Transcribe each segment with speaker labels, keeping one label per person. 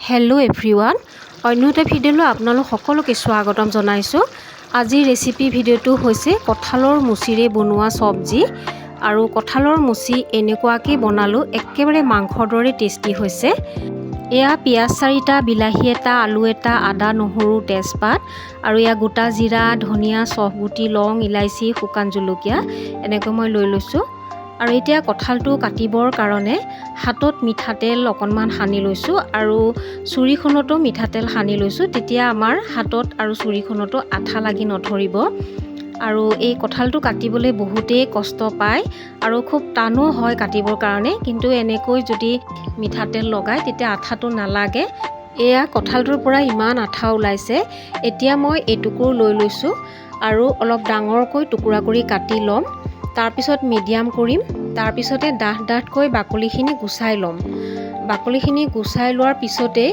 Speaker 1: Hello' everyone, অন্য এটা ভিডিঅ'লৈ আপোনালোক সকলোকে স্বাগতম জনাইছোঁ। আজিৰ ৰেচিপি ভিডিঅ'টো হৈছে কঁঠালৰ মুচিৰে বনোৱা চব্জি। আৰু কঁঠালৰ মুচি এনেকুৱাকৈ বনালোঁ, একেবাৰে মাংসৰ দৰে টেষ্টি হৈছে। এয়া পিঁয়াজ 4টা, বিলাহী এটা, আলু এটা, আদা নহৰু তেজপাত আৰু এয়া গোটা জিৰা, ধনিয়া, চফগুটি, লং, ইলাইচি, শুকান জলকীয়া এনেকৈ মই লৈ লৈছোঁ। আৰু এতিয়া কঁঠালটো কাটিবৰ কাৰণে হাতত মিঠাতেল অকণমান সানি লৈছোঁ আৰু চুৰিখনতো মিঠাতেল সানি লৈছোঁ, তেতিয়া আমাৰ হাতত আৰু চুৰিখনতো আঠা লাগি নধৰিব। আৰু এই কঁঠালটো কাটিবলৈ বহুতেই কষ্ট পায় আৰু খুব টানো হয় কাটিবৰ কাৰণে, কিন্তু এনেকৈ যদি মিঠাতেল লগায় তেতিয়া আঠাটো নালাগে। এয়া কঁঠালটোৰ পৰা ইমান আঠা ওলাইছে। এতিয়া মই এটুকুৰ লৈ লৈছোঁ আৰু অলপ ডাঙৰকৈ টুকুৰা কৰি কাটি ল'ম। তাৰপিছত মিডিয়াম কৰিম, তাৰপিছতে ডাঠকৈ বাকলিখিনি গুচাই ল'ম। বাকলিখিনি গুচাই লোৱাৰ পিছতেই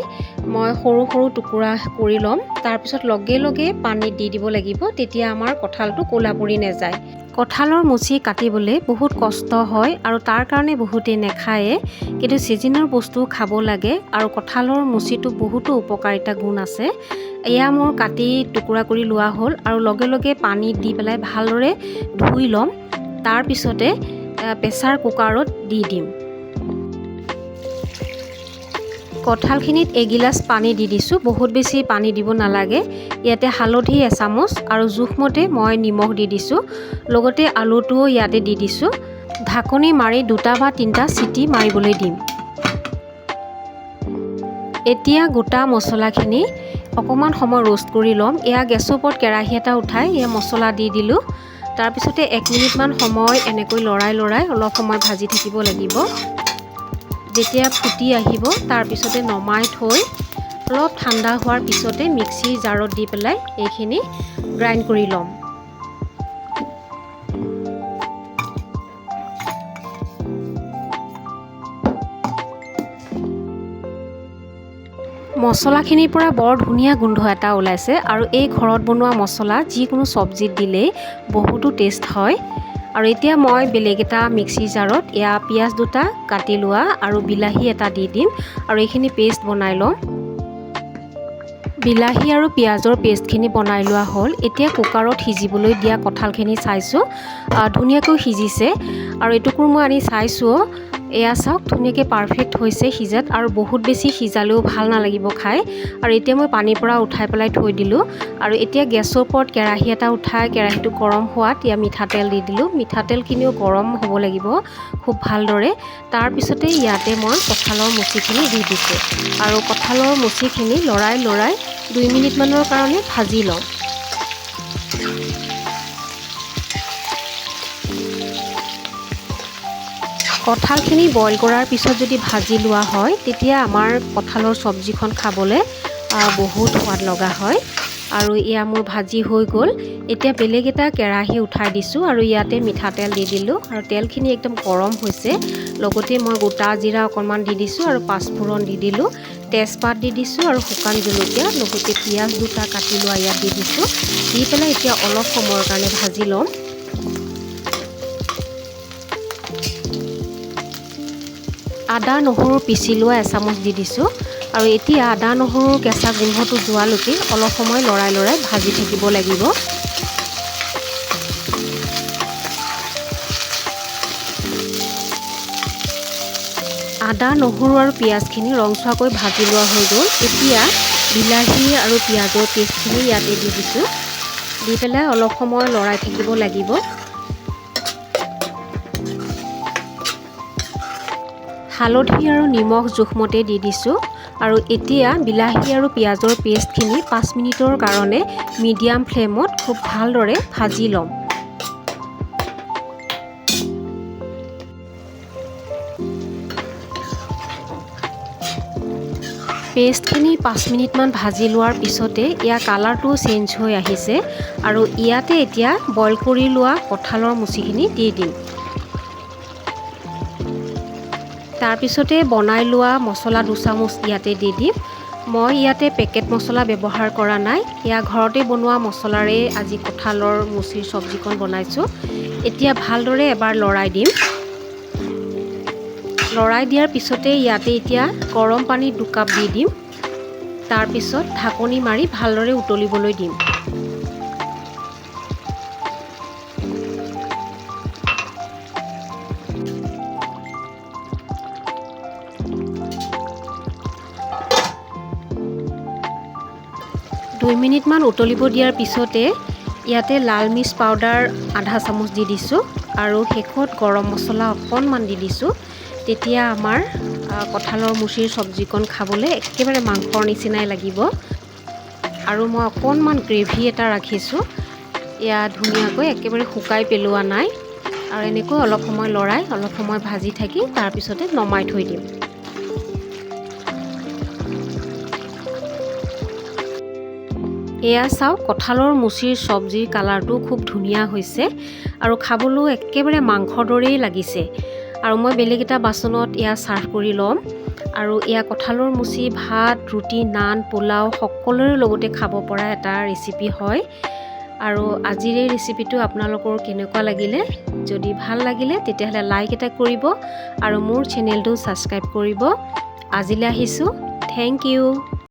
Speaker 1: মই সৰু সৰু টুকুৰা কৰি ল'ম। তাৰপিছত লগে লগে পানীত দি দিব লাগিব, তেতিয়া আমাৰ কঁঠালটো ক'লা পৰি নাযায়। কঁঠালৰ মুচি কাটিবলৈ বহুত কষ্ট হয় আৰু তাৰ কাৰণে বহুতেই নাখায়ে, কিন্তু ছিজনৰ বস্তু খাব লাগে। আৰু কঁঠালৰ মুচিটো বহুতো উপকাৰিতা গুণ আছে। এয়া মোৰ কাটি টুকুৰা কৰি লোৱা হ'ল আৰু লগে লগে পানীত দি পেলাই ভালদৰে ধুই ল'ম। তাৰপিছতে প্ৰেছাৰ কুকাৰত দি দিম। কঁঠালখিনিত এগিলাচ পানী দি দিছোঁ, বহুত বেছি পানী দিব নালাগে। ইয়াতে হালধি এচামুচ আৰু জোখমতে মই নিমখ দি দিছোঁ, লগতে আলুটোও ইয়াতে দি দিছোঁ। ঢাকনি মাৰি 2টা বা 3টা চিটি মাৰিবলৈ দিম। এতিয়া গোটা মছলাখিনি অকণমান সময় ৰোষ্ট কৰি ল'ম। এয়া গেছৰ ওপৰত কেৰাহী এটা উঠাই এয়া মছলা দি দিলোঁ। তাৰপিছতে 1 মিনিটমান সময় এনেকৈ লৰাই অলপ সময় ভাজি থাকিব লাগিব। যেতিয়া ফুটি আহিব তাৰপিছতে নমাই থৈ অলপ ঠাণ্ডা হোৱাৰ পিছতে মিক্সিৰ জাৰত দি পেলাই এইখিনি গ্ৰাইণ্ড কৰি ল'ম। মছলাখিনিৰ পৰা বৰ ধুনীয়া গোন্ধ এটা ওলাইছে আৰু এই ঘৰত বনোৱা মছলা যিকোনো চব্জিত দিলেই বহুতো টেষ্ট হয়। আৰু এতিয়া মই বেলেগ এটা মিক্সিৰ জাৰত এয়া পিঁয়াজ 2টা কাটি লোৱা আৰু বিলাহী এটা দি দিম আৰু এইখিনি পেষ্ট বনাই ল'ম। বিলাহী আৰু পিঁয়াজৰ পেষ্টখিনি বনাই লোৱা হ'ল। এতিয়া কুকাৰত সিজিবলৈ দিয়া কঁঠালখিনি চাইছোঁ, ধুনীয়াকৈ সিজিছে। আৰু এটুকুৰ মই আনি চাইছোঁ, এয়া চাওক ধুনীয়াকৈ পাৰফেক্ট হৈছে সিজাত, আৰু বহুত বেছি সিজালেও ভাল নালাগিব খাই। আৰু এতিয়া মই পানীৰ পৰা উঠাই পেলাই থৈ দিলোঁ। আৰু এতিয়া গেছৰ ওপৰত কেৰাহী এটা উঠাই কেৰাহীটো গৰম হোৱাত ইয়াত মিঠাতেল দি দিলোঁ। মিঠাতেলখিনিও গৰম হ'ব লাগিব খুব ভালদৰে। তাৰপিছতে ইয়াতে মই কঁঠালৰ মুচিখিনি দি দিছোঁ আৰু কঁঠালৰ মুচিখিনি লৰাই 2 মিনিটমানৰ কাৰণে ভাজি লওঁ। কঁঠালখিনি বইল কৰাৰ পিছত যদি ভাজি লোৱা হয় তেতিয়া আমাৰ কঁঠালৰ চব্জিখন খাবলৈ বহুত সোৱাদ লগা হয়। আৰু এয়া মোৰ ভাজি হৈ গ'ল। এতিয়া বেলেগ এটা কেৰাহী উঠাই দিছোঁ আৰু ইয়াতে মিঠাতেল দি দিলোঁ আৰু তেলখিনি একদম গৰম হৈছে। লগতে মই গোটা জিৰা অকণমান দি দিছোঁ আৰু পাঁচফোৰণ দি দিলোঁ, তেজপাত দি দিছোঁ আৰু শুকান জলকীয়া, লগতে পিঁয়াজ 2টা কাটি লোৱা ইয়াত দি দিছোঁ। দি পেলাই এতিয়া অলপ সময়ৰ কাৰণে ভাজি ল'ম। আদা নহৰু পিচি লোৱা এচামুচ দি দিছোঁ আৰু এতিয়া আদা নহৰুৰ কেঁচা গোন্ধটো যোৱালৈকে অলপ সময় লৰাই ভাজি থাকিব লাগিব। আদা নহৰু আৰু পিঁয়াজখিনি ৰংচোৱাকৈ ভাজি লোৱা হৈ গ'ল। এতিয়া বিলাহী আৰু পিঁয়াজৰ পেষ্টখিনি ইয়াতে দি দিছোঁ, দি পেলাই অলপ সময় লৰাই থাকিব লাগিব। হালধি আৰু নিমখ জোখমতে দি দিছোঁ আৰু এতিয়া বিলাহী আৰু পিঁয়াজৰ পেষ্টখিনি 5 মিনিটৰ কাৰণে মিডিয়াম ফ্লেমত খুব ভালদৰে ভাজি ল'ম। পেষ্টখিনি 5 মিনিটমান ভাজি লোৱাৰ পিছতে ইয়াৰ কালাৰটো চেঞ্জ হৈ আহিছে আৰু ইয়াতে এতিয়া বইল কৰি লোৱা কঁঠালৰ মুচিখিনি দি দিম। তাৰপিছতে বনাই লোৱা মছলা 2 চামুচ ইয়াতে দি দিম। মই ইয়াতে পেকেট মছলা ব্যৱহাৰ কৰা নাই, এয়া ঘৰতে বনোৱা মছলাৰে আজি কঁঠালৰ মুচিৰ চব্জিখন বনাইছোঁ। এতিয়া ভালদৰে এবাৰ লৰাই দিম। লৰাই দিয়াৰ পিছতে ইয়াতে এতিয়া গৰম পানী 2 কাপ দি দিম। তাৰপিছত ঢাকনি মাৰি ভালদৰে উতলিবলৈ দিম। দুই মিনিটমান উতলিব দিয়াৰ পিছতে ইয়াতে লাল মিৰ্চ পাউডাৰ আধা চামুচ দি দিছোঁ আৰু শেষত গৰম মছলা অকণমান দি দিছোঁ। তেতিয়া আমাৰ কঁঠালৰ মুচিৰ চব্জিকণ খাবলৈ একেবাৰে মাংসৰ নিচিনাই লাগিব। আৰু মই অকণমান গ্ৰেভি এটা ৰাখিছোঁ। এয়া ধুনীয়াকৈ একেবাৰে শুকাই পেলোৱা নাই। আৰু এনেকৈ অলপ সময় লৰাই অলপ সময় ভাজি থাকি তাৰপিছতে নমাই থৈ দিম। এয়া চাওক, কঁঠালৰ মুচিৰ চব্জিৰ কালাৰটো খুব ধুনীয়া হৈছে আৰু খাবলৈও একেবাৰে মাংসৰ দৰেই লাগিছে। আৰু মই বেলেগ এটা বাচনত এয়া ছাৰ্ভ কৰি ল'ম। আৰু এয়া কঁঠালৰ মুচি ভাত, ৰুটি, নান, পোলাও সকলোৰে লগতে খাব পৰা এটা ৰেচিপি হয়। আৰু আজিৰ এই ৰেচিপিটো আপোনালোকৰ কেনেকুৱা লাগিলে? যদি ভাল লাগিলে তেতিয়াহ'লে লাইক এটা কৰিব আৰু মোৰ চেনেলটো ছাবস্ক্ৰাইব কৰিব। আজিলৈ আহিছোঁ। Thank U.